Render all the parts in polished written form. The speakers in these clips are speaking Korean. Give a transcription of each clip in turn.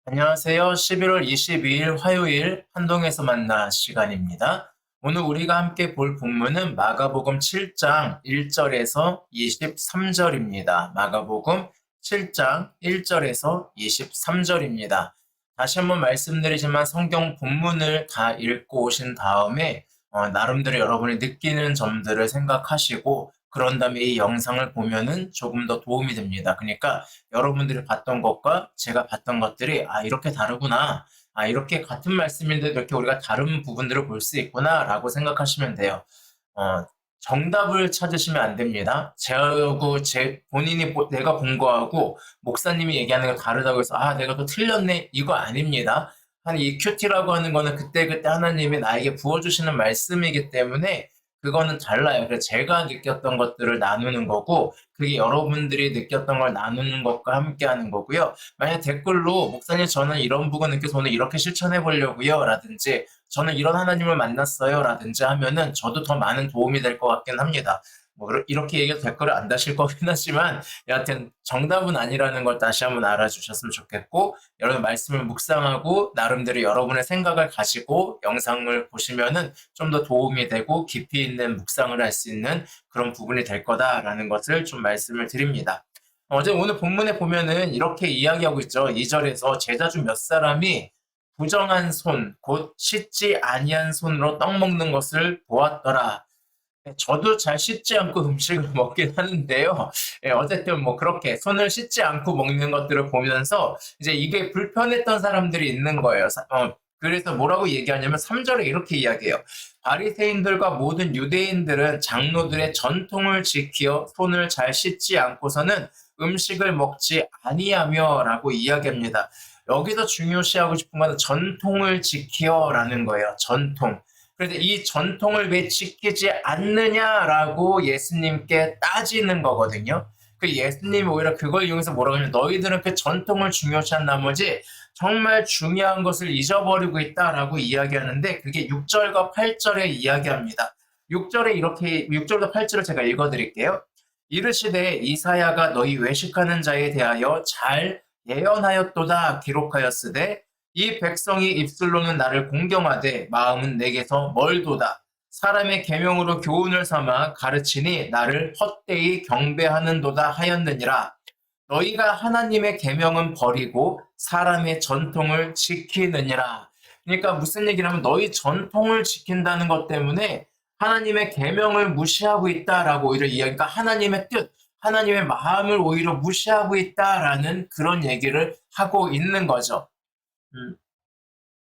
안녕하세요. 11월 22일 화요일 한동에서 만나 시간입니다. 오늘 우리가 함께 볼 본문은 마가복음 7장 1절에서 23절입니다. 마가복음 7장 1절에서 23절입니다. 다시 한번 말씀드리지만 성경 본문을 다 읽고 오신 다음에 나름대로 여러분이 느끼는 점들을 생각하시고 그런 다음에 이 영상을 보면은 조금 더 도움이 됩니다. 그러니까 여러분들이 봤던 것과 제가 봤던 것들이 이렇게 다르구나. 이렇게 같은 말씀인데 이렇게 우리가 다른 부분들을 볼 수 있구나 라고 생각하시면 돼요. 어, 정답을 찾으시면 안 됩니다. 제하고 본인이 내가 본 거하고 목사님이 얘기하는 거 다르다고 해서 내가 또 틀렸네 이거 아닙니다. 이 큐티라고 하는 거는 그때그때 하나님이 나에게 부어주시는 말씀이기 때문에 그거는 달라요. 그래서 제가 느꼈던 것들을 나누는 거고 그게 여러분들이 느꼈던 걸 나누는 것과 함께 하는 거고요. 만약 댓글로 목사님 저는 이런 부분 느껴서 오늘 이렇게 실천해 보려고요 라든지 저는 이런 하나님을 만났어요 라든지 하면은 저도 더 많은 도움이 될 것 같긴 합니다. 뭐 이렇게 얘기해도 댓글을 안 다실 거긴 하지만 여하튼 정답은 아니라는 걸 다시 한번 알아주셨으면 좋겠고 여러분 말씀을 묵상하고 나름대로 여러분의 생각을 가지고 영상을 보시면은 좀 더 도움이 되고 깊이 있는 묵상을 할 수 있는 그런 부분이 될 거다라는 것을 좀 말씀을 드립니다. 오늘 본문에 보면은 이렇게 이야기하고 있죠. 2절에서 제자 중 몇 사람이 부정한 손, 곧 씻지 아니한 손으로 떡 먹는 것을 보았더라. 저도 잘 씻지 않고 음식을 먹긴 하는데요. 어쨌든 뭐 그렇게 손을 씻지 않고 먹는 것들을 보면서 이제 이게 불편했던 사람들이 있는 거예요. 그래서 뭐라고 얘기하냐면 3절에 이렇게 이야기해요. 바리새인들과 모든 유대인들은 장로들의 전통을 지키어 손을 잘 씻지 않고서는 음식을 먹지 아니하며라고 이야기합니다. 여기서 중요시하고 싶은 것은 전통을 지키어라는 거예요. 전통. 그래서 이 전통을 왜 지키지 않느냐라고 예수님께 따지는 거거든요. 그 예수님이 오히려 그걸 이용해서 뭐라고 하냐면 너희들은 그 전통을 중요시한 나머지 정말 중요한 것을 잊어버리고 있다라고 이야기하는데 그게 6절과 8절에 이야기합니다. 6절과 8절을 제가 읽어드릴게요. 이르시되 이사야가 너희 외식하는 자에 대하여 잘 예언하였도다 기록하였으되 이 백성이 입술로는 나를 공경하되 마음은 내게서 멀도다. 사람의 계명으로 교훈을 삼아 가르치니 나를 헛되이 경배하는도다 하였느니라. 너희가 하나님의 계명은 버리고 사람의 전통을 지키느니라. 그러니까 무슨 얘기냐면 너희 전통을 지킨다는 것 때문에 하나님의 계명을 무시하고 있다라고 오히려 이야기가 하나님의 뜻, 하나님의 마음을 오히려 무시하고 있다라는 그런 얘기를 하고 있는 거죠. 음.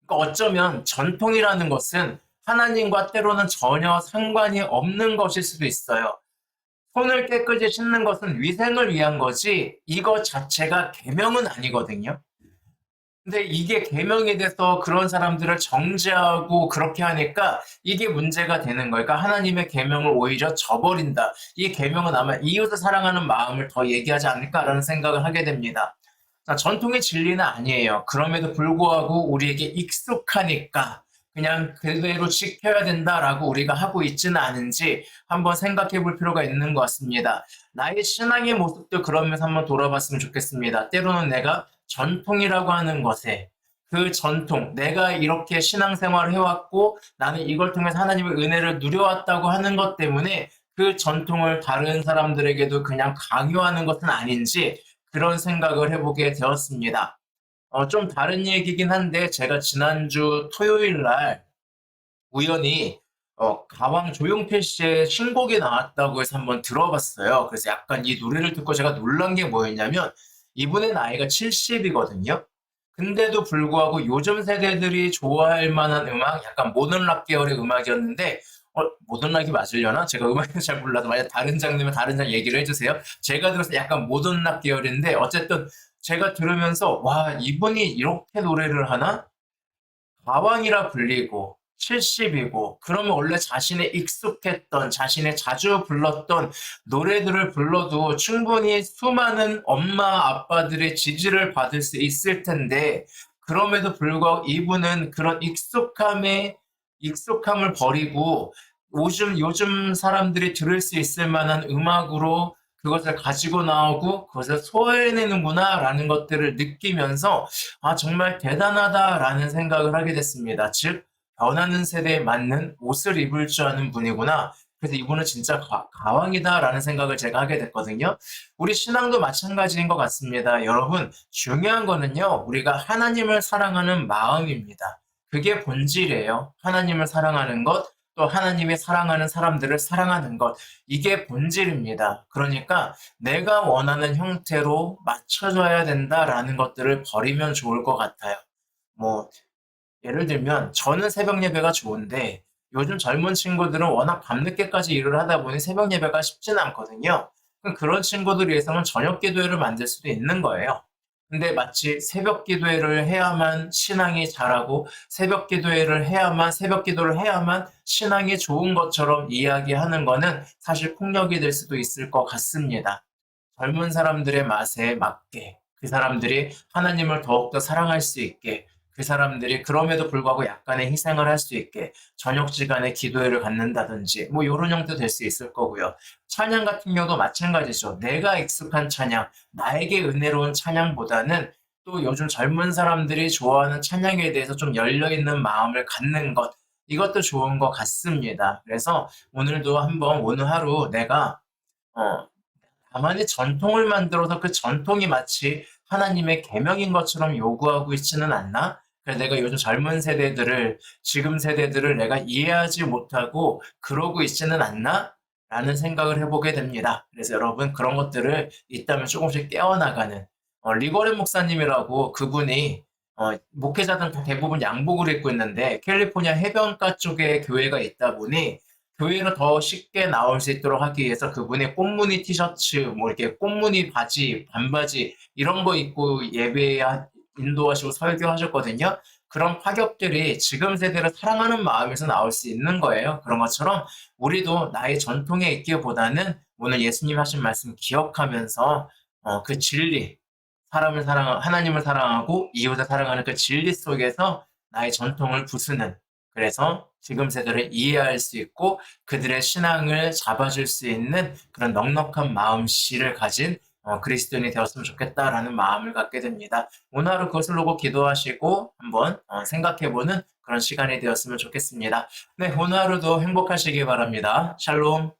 그러니까 어쩌면 전통이라는 것은 하나님과 때로는 전혀 상관이 없는 것일 수도 있어요. 손을 깨끗이 씻는 것은 위생을 위한 거지 이거 자체가 계명은 아니거든요. 근데 이게 계명이 돼서 그런 사람들을 정죄하고 그렇게 하니까 이게 문제가 되는 거예요. 그러니까 하나님의 계명을 오히려 저버린다. 이 계명은 아마 이웃을 사랑하는 마음을 더 얘기하지 않을까라는 생각을 하게 됩니다. 자, 전통의 진리는 아니에요. 그럼에도 불구하고 우리에게 익숙하니까 그냥 그대로 지켜야 된다라고 우리가 하고 있지는 않은지 한번 생각해 볼 필요가 있는 것 같습니다. 나의 신앙의 모습도 그러면서 한번 돌아봤으면 좋겠습니다. 때로는 내가 전통이라고 하는 것에 그 전통, 내가 이렇게 신앙생활을 해왔고 나는 이걸 통해서 하나님의 은혜를 누려왔다고 하는 것 때문에 그 전통을 다른 사람들에게도 그냥 강요하는 것은 아닌지 그런 생각을 해보게 되었습니다. 좀 다른 얘기긴 한데 제가 지난주 토요일 날 우연히 가왕 조용필 씨의 신곡이 나왔다고 해서 한번 들어봤어요. 그래서 약간 이 노래를 듣고 제가 놀란 게 뭐였냐면 이분의 나이가 70이거든요. 근데도 불구하고 요즘 세대들이 좋아할 만한 음악, 약간 모던 락 계열의 음악이었는데 모던 락이 맞으려나? 제가 음악을 잘 몰라서 만약 다른 장르면 다른 장르 얘기를 해주세요. 제가 들어서 약간 모던 락 계열인데 어쨌든 제가 들으면서 와 이분이 이렇게 노래를 하나? 가왕이라 불리고 70이고 그러면 원래 자신의 익숙했던 자신의 자주 불렀던 노래들을 불러도 충분히 수많은 엄마 아빠들의 지지를 받을 수 있을 텐데 그럼에도 불구하고 이분은 그런 익숙함을 버리고 요즘 사람들이 들을 수 있을 만한 음악으로 그것을 가지고 나오고 그것을 소화해내는구나라는 것들을 느끼면서 정말 대단하다라는 생각을 하게 됐습니다. 즉, 변하는 세대에 맞는 옷을 입을 줄 아는 분이구나. 그래서 이분은 진짜 가왕이다라는 생각을 제가 하게 됐거든요. 우리 신앙도 마찬가지인 것 같습니다. 여러분, 중요한 거는요, 우리가 하나님을 사랑하는 마음입니다. 그게 본질이에요. 하나님을 사랑하는 것, 또 하나님이 사랑하는 사람들을 사랑하는 것. 이게 본질입니다. 그러니까 내가 원하는 형태로 맞춰줘야 된다라는 것들을 버리면 좋을 것 같아요. 뭐, 예를 들면 저는 새벽 예배가 좋은데 요즘 젊은 친구들은 워낙 밤늦게까지 일을 하다 보니 새벽 예배가 쉽진 않거든요. 그럼 그런 친구들 위해서는 저녁 기도회를 만들 수도 있는 거예요. 근데 마치 새벽 기도회를 해야만 신앙이 자라고 새벽 기도회를 해야만 새벽 기도를 해야만 신앙이 좋은 것처럼 이야기하는 거는 사실 폭력이 될 수도 있을 것 같습니다. 젊은 사람들의 맛에 맞게 그 사람들이 하나님을 더욱더 사랑할 수 있게 그 사람들이 그럼에도 불구하고 약간의 희생을 할 수 있게 저녁 시간에 기도회를 갖는다든지 뭐 이런 형태 될 수 있을 거고요. 찬양 같은 경우도 마찬가지죠. 내가 익숙한 찬양, 나에게 은혜로운 찬양보다는 또 요즘 젊은 사람들이 좋아하는 찬양에 대해서 좀 열려있는 마음을 갖는 것, 이것도 좋은 것 같습니다. 그래서 오늘도 한번 오늘 하루 내가 어, 나만의 전통을 만들어서 그 전통이 마치 하나님의 계명인 것처럼 요구하고 있지는 않나? 그래서 내가 요즘 젊은 세대들을, 지금 세대들을 내가 이해하지 못하고 그러고 있지는 않나? 라는 생각을 해보게 됩니다. 그래서 여러분 그런 것들을 있다면 조금씩 깨어나가는 리거렌 목사님이라고 그분이 목회자들은 다 대부분 양복을 입고 있는데 캘리포니아 해변가 쪽에 교회가 있다 보니 교회로 더 쉽게 나올 수 있도록 하기 위해서 그분이 꽃무늬 티셔츠, 뭐 이렇게 꽃무늬 바지, 반바지 이런 거 입고 예배 인도하시고 설교하셨거든요. 그런 파격들이 지금 세대를 사랑하는 마음에서 나올 수 있는 거예요. 그런 것처럼 우리도 나의 전통에 있기보다는 오늘 예수님 하신 말씀 기억하면서 그 진리, 하나님을 사랑하고 이웃을 사랑하는 그 진리 속에서 나의 전통을 부수는 그래서 지금 세대를 이해할 수 있고 그들의 신앙을 잡아줄 수 있는 그런 넉넉한 마음씨를 가진 그리스도인이 되었으면 좋겠다라는 마음을 갖게 됩니다. 오늘 하루 그것을 놓고 기도하시고 한번 생각해보는 그런 시간이 되었으면 좋겠습니다. 네, 오늘 하루도 행복하시기 바랍니다. 샬롬.